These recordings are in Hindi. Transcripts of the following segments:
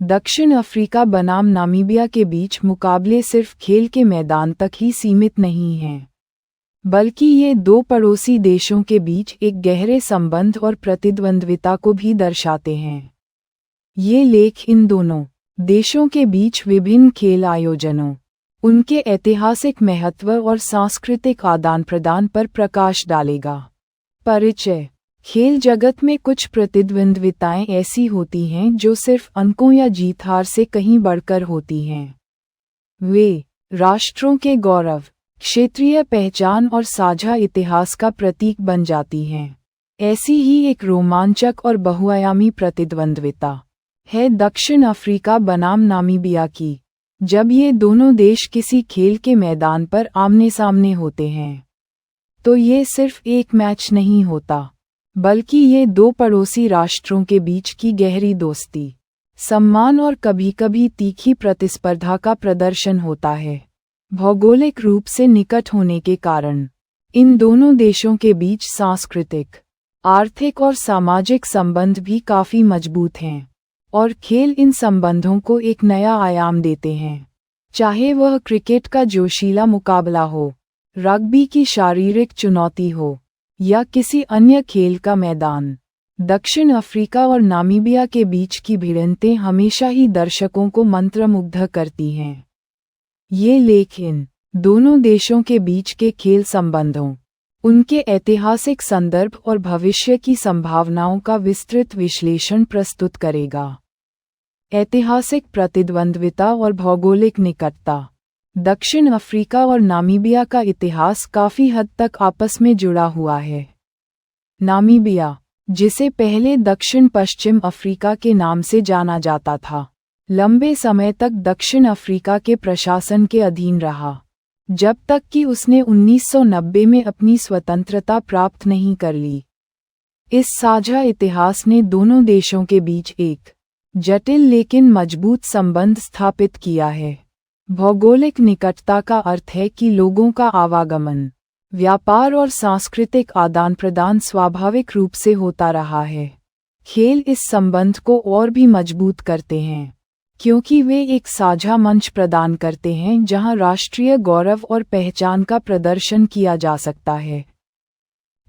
दक्षिण अफ्रीका बनाम नामीबिया के बीच मुकाबले सिर्फ खेल के मैदान तक ही सीमित नहीं हैं, बल्कि ये दो पड़ोसी देशों के बीच एक गहरे संबंध और प्रतिद्वंद्विता को भी दर्शाते हैं। ये लेख इन दोनों देशों के बीच विभिन्न खेल आयोजनों, उनके ऐतिहासिक महत्व और सांस्कृतिक आदान प्रदान पर प्रकाश डालेगा। परिचय। खेल जगत में कुछ प्रतिद्वंद्विताएं ऐसी होती हैं जो सिर्फ अंकों या जीत हार से कहीं बढ़कर होती हैं। वे राष्ट्रों के गौरव, क्षेत्रीय पहचान और साझा इतिहास का प्रतीक बन जाती हैं। ऐसी ही एक रोमांचक और बहुआयामी प्रतिद्वंद्विता है दक्षिण अफ्रीका बनाम नामीबिया की। जब ये दोनों देश किसी खेल के मैदान पर आमने सामने होते हैं, तो ये सिर्फ एक मैच नहीं होता, बल्कि ये दो पड़ोसी राष्ट्रों के बीच की गहरी दोस्ती, सम्मान और कभी-कभी तीखी प्रतिस्पर्धा का प्रदर्शन होता है। भौगोलिक रूप से निकट होने के कारण इन दोनों देशों के बीच सांस्कृतिक, आर्थिक और सामाजिक संबंध भी काफी मजबूत हैं, और खेल इन संबंधों को एक नया आयाम देते हैं। चाहे वह क्रिकेट का जोशीला मुकाबला हो, रग्बी की शारीरिक चुनौती हो, या किसी अन्य खेल का मैदान, दक्षिण अफ्रीका और नामीबिया के बीच की भिड़ंतें हमेशा ही दर्शकों को मंत्रमुग्ध करती हैं। ये लेख इन दोनों देशों के बीच के खेल संबंधों, उनके ऐतिहासिक संदर्भ और भविष्य की संभावनाओं का विस्तृत विश्लेषण प्रस्तुत करेगा। ऐतिहासिक प्रतिद्वंद्विता और भौगोलिक निकटता। दक्षिण अफ्रीका और नामीबिया का इतिहास काफी हद तक आपस में जुड़ा हुआ है। नामीबिया, जिसे पहले दक्षिण पश्चिम अफ्रीका के नाम से जाना जाता था, लंबे समय तक दक्षिण अफ्रीका के प्रशासन के अधीन रहा, जब तक कि उसने 1990 में अपनी स्वतंत्रता प्राप्त नहीं कर ली। इस साझा इतिहास ने दोनों देशों के बीच एक जटिल लेकिन मजबूत संबंध स्थापित किया है। भौगोलिक निकटता का अर्थ है कि लोगों का आवागमन, व्यापार और सांस्कृतिक आदान प्रदान स्वाभाविक रूप से होता रहा है। खेल इस संबंध को और भी मजबूत करते हैं, क्योंकि वे एक साझा मंच प्रदान करते हैं जहां राष्ट्रीय गौरव और पहचान का प्रदर्शन किया जा सकता है।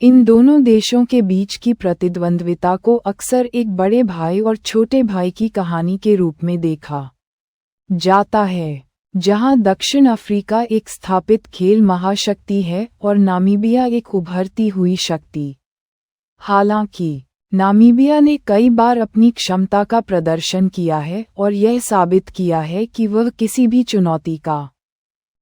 इन दोनों देशों के बीच की प्रतिद्वंद्विता को अक्सर एक बड़े भाई और छोटे भाई की कहानी के रूप में देखा जाता है, जहां दक्षिण अफ्रीका एक स्थापित खेल महाशक्ति है और नामीबिया एक उभरती हुई शक्ति। हालांकि नामीबिया ने कई बार अपनी क्षमता का प्रदर्शन किया है और यह साबित किया है कि वह किसी भी चुनौती का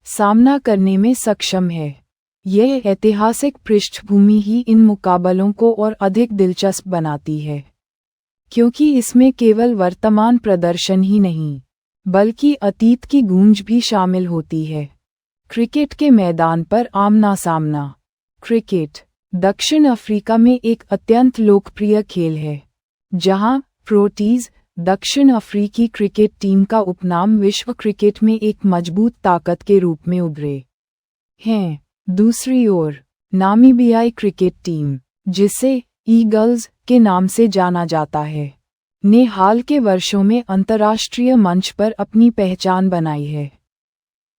सामना करने में सक्षम है। यह ऐतिहासिक पृष्ठभूमि ही इन मुकाबलों को और अधिक दिलचस्प बनाती है, क्योंकि इसमें केवल वर्तमान प्रदर्शन ही नहीं, बल्कि अतीत की गूंज भी शामिल होती है। क्रिकेट के मैदान पर आमना सामना। क्रिकेट दक्षिण अफ्रीका में एक अत्यंत लोकप्रिय खेल है, जहां प्रोटीज, दक्षिण अफ्रीकी क्रिकेट टीम का उपनाम विश्व क्रिकेट में एक मजबूत ताकत के रूप में उभरे हैं। दूसरी ओर नामीबियाई क्रिकेट टीम, जिसे ईगल्स के नाम से जाना जाता है, ने हाल के वर्षों में अंतर्राष्ट्रीय मंच पर अपनी पहचान बनाई है।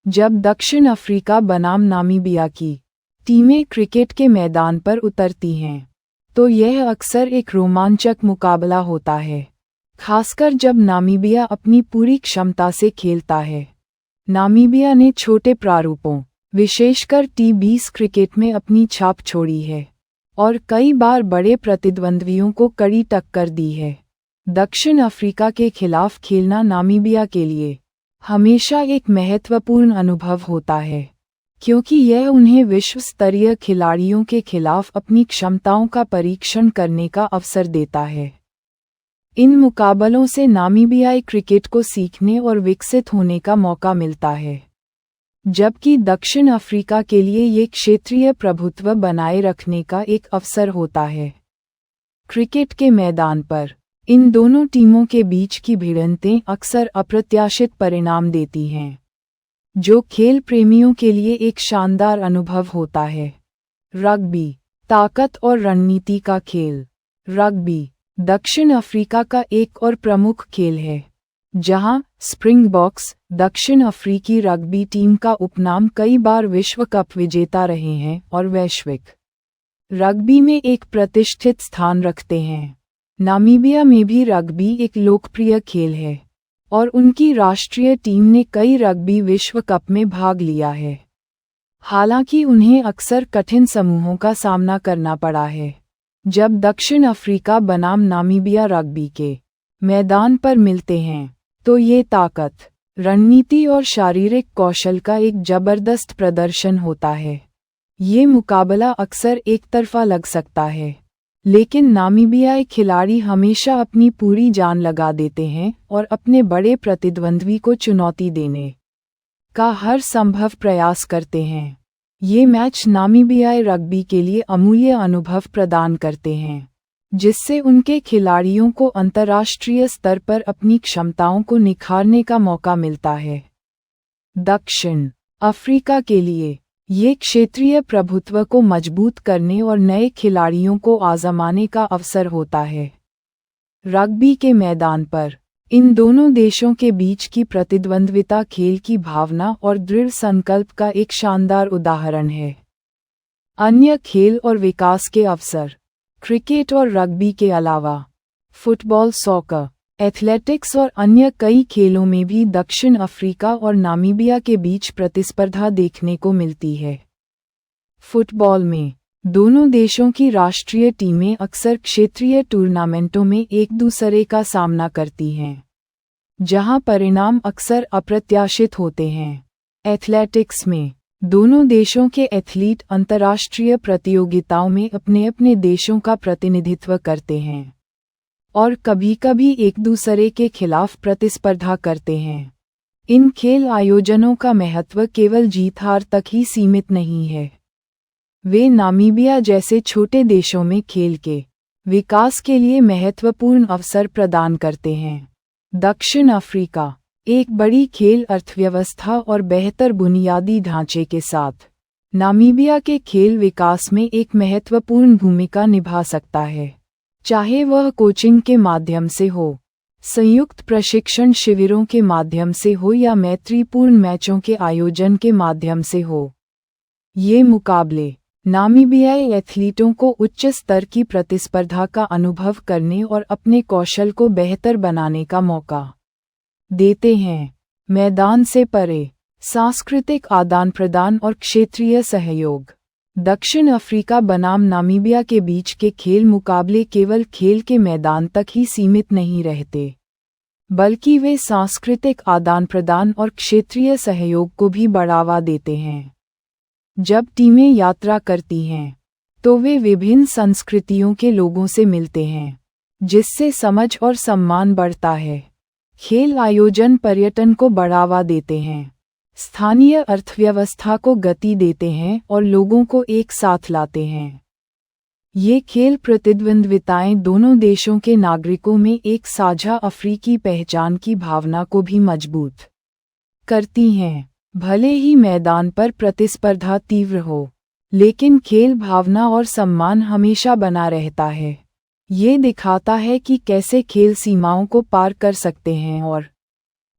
जब दक्षिण अफ्रीका बनाम नामीबिया की टीमें क्रिकेट के मैदान पर उतरती हैं, तो यह अक्सर एक रोमांचक मुकाबला होता है, खासकर जब नामीबिया अपनी पूरी क्षमता से खेलता है। नामीबिया ने छोटे प्रारूपों, विशेषकर T20 क्रिकेट में अपनी छाप छोड़ी है और कई बार बड़े प्रतिद्वंद्वियों को कड़ी टक्कर दी है। दक्षिण अफ्रीका के खिलाफ खेलना नामीबिया के लिए हमेशा एक महत्वपूर्ण अनुभव होता है, क्योंकि यह उन्हें विश्व स्तरीय खिलाड़ियों के खिलाफ अपनी क्षमताओं का परीक्षण करने का अवसर देता है। इन मुकाबलों से नामीबियाई क्रिकेट को सीखने और विकसित होने का मौका मिलता है, जबकि दक्षिण अफ्रीका के लिए ये क्षेत्रीय प्रभुत्व बनाए रखने का एक अवसर होता है। क्रिकेट के मैदान पर इन दोनों टीमों के बीच की भिड़ंतें अक्सर अप्रत्याशित परिणाम देती हैं, जो खेल प्रेमियों के लिए एक शानदार अनुभव होता है। रग्बी, ताकत और रणनीति का खेल। रग्बी दक्षिण अफ्रीका का एक और प्रमुख खेल है, जहां स्प्रिंगबॉक्स दक्षिण अफ्रीकी रग्बी टीम का उपनाम कई बार विश्व कप विजेता रहे हैं और वैश्विक रग्बी में एक प्रतिष्ठित स्थान रखते हैं। नामीबिया में भी रग्बी एक लोकप्रिय खेल है और उनकी राष्ट्रीय टीम ने कई रग्बी विश्व कप में भाग लिया है। हालांकि उन्हें अक्सर कठिन समूहों का सामना करना पड़ा है। जब दक्षिण अफ्रीका बनाम नामीबिया रग्बी के मैदान पर मिलते हैं तो ये ताकत, रणनीति और शारीरिक कौशल का एक जबरदस्त प्रदर्शन होता है। ये मुकाबला अक्सर एकतरफा लग सकता है, लेकिन नामीबियाई खिलाड़ी हमेशा अपनी पूरी जान लगा देते हैं और अपने बड़े प्रतिद्वंद्वी को चुनौती देने का हर संभव प्रयास करते हैं। ये मैच नामीबियाई रग्बी के लिए अमूल्य अनुभव प्रदान करते हैं, जिससे उनके खिलाड़ियों को अंतर्राष्ट्रीय स्तर पर अपनी क्षमताओं को निखारने का मौका मिलता है। दक्षिण अफ्रीका के लिए ये क्षेत्रीय प्रभुत्व को मजबूत करने और नए खिलाड़ियों को आजमाने का अवसर होता है। रग्बी के मैदान पर इन दोनों देशों के बीच की प्रतिद्वंद्विता खेल की भावना और दृढ़ संकल्प का एक शानदार उदाहरण है। अन्य खेल और विकास के अवसर क्रिकेट और रग्बी के अलावा फुटबॉल, सॉकर, एथलेटिक्स और अन्य कई खेलों में भी दक्षिण अफ्रीका और नामीबिया के बीच प्रतिस्पर्धा देखने को मिलती है। फुटबॉल में दोनों देशों की राष्ट्रीय टीमें अक्सर क्षेत्रीय टूर्नामेंटों में एक दूसरे का सामना करती हैं, जहां परिणाम अक्सर अप्रत्याशित होते हैं। एथलेटिक्स में दोनों देशों के एथलीट अंतर्राष्ट्रीय प्रतियोगिताओं में अपने अपने देशों का प्रतिनिधित्व करते हैं और कभी-कभी एक दूसरे के खिलाफ प्रतिस्पर्धा करते हैं। इन खेल आयोजनों का महत्व केवल जीत-हार तक ही सीमित नहीं है। वे नामीबिया जैसे छोटे देशों में खेल के विकास के लिए महत्वपूर्ण अवसर प्रदान करते हैं। दक्षिण अफ्रीका एक बड़ी खेल अर्थव्यवस्था और बेहतर बुनियादी ढांचे के साथ नामीबिया के खेल विकास में एक महत्वपूर्ण भूमिका निभा सकता है, चाहे वह कोचिंग के माध्यम से हो, संयुक्त प्रशिक्षण शिविरों के माध्यम से हो या मैत्रीपूर्ण मैचों के आयोजन के माध्यम से हो। ये मुकाबले नामीबियाई एथलीटों को उच्च स्तर की प्रतिस्पर्धा का अनुभव करने और अपने कौशल को बेहतर बनाने का मौका देते हैं। मैदान से परे सांस्कृतिक आदान प्रदान और क्षेत्रीय सहयोग दक्षिण अफ्रीका बनाम नामीबिया के बीच के खेल मुकाबले केवल खेल के मैदान तक ही सीमित नहीं रहते, बल्कि वे सांस्कृतिक आदान प्रदान और क्षेत्रीय सहयोग को भी बढ़ावा देते हैं। जब टीमें यात्रा करती हैं, तो वे विभिन्न संस्कृतियों के लोगों से मिलते हैं, जिससे समझ और सम्मान बढ़ता है। खेल आयोजन पर्यटन को बढ़ावा देते हैं, स्थानीय अर्थव्यवस्था को गति देते हैं और लोगों को एक साथ लाते हैं। ये खेल प्रतिद्वंद्विताएं दोनों देशों के नागरिकों में एक साझा अफ्रीकी पहचान की भावना को भी मजबूत करती हैं। भले ही मैदान पर प्रतिस्पर्धा तीव्र हो, लेकिन खेल भावना और सम्मान हमेशा बना रहता है। ये दिखाता है कि कैसे खेल सीमाओं को पार कर सकते हैं और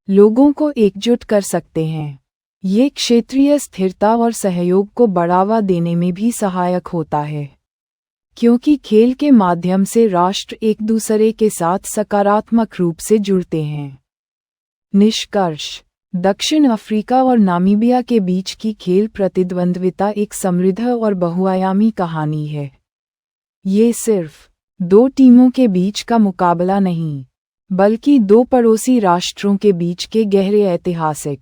लोगों को एकजुट कर सकते हैं। ये क्षेत्रीय स्थिरता और सहयोग को बढ़ावा देने में भी सहायक होता है, क्योंकि खेल के माध्यम से राष्ट्र एक दूसरे के साथ सकारात्मक रूप से जुड़ते हैं। निष्कर्ष: दक्षिण अफ्रीका और नामीबिया के बीच की खेल प्रतिद्वंद्विता एक समृद्ध और बहुआयामी कहानी है। ये सिर्फ दो टीमों के बीच का मुकाबला नहीं, बल्कि दो पड़ोसी राष्ट्रों के बीच के गहरे ऐतिहासिक,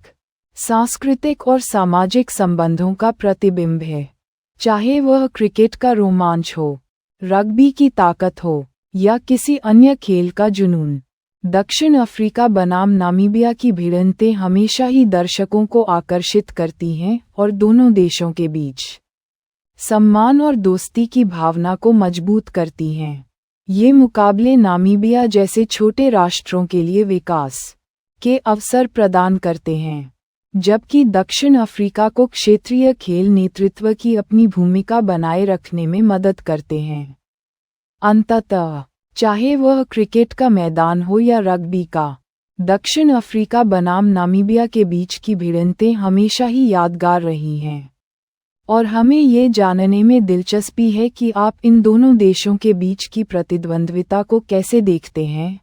सांस्कृतिक और सामाजिक संबंधों का प्रतिबिंब है। चाहे वह क्रिकेट का रोमांच हो, रग्बी की ताकत हो या किसी अन्य खेल का जुनून, दक्षिण अफ्रीका बनाम नामीबिया की भिड़ंतें हमेशा ही दर्शकों को आकर्षित करती हैं और दोनों देशों के बीच सम्मान और दोस्ती की भावना को मजबूत करती हैं। ये मुकाबले नामीबिया जैसे छोटे राष्ट्रों के लिए विकास के अवसर प्रदान करते हैं, जबकि दक्षिण अफ्रीका को क्षेत्रीय खेल नेतृत्व की अपनी भूमिका बनाए रखने में मदद करते हैं। अंततः, चाहे वह क्रिकेट का मैदान हो या रग्बी का, दक्षिण अफ्रीका बनाम नामीबिया के बीच की भिड़ंतें हमेशा ही यादगार रही हैं, और हमें ये जानने में दिलचस्पी है कि आप इन दोनों देशों के बीच की प्रतिद्वंद्विता को कैसे देखते हैं।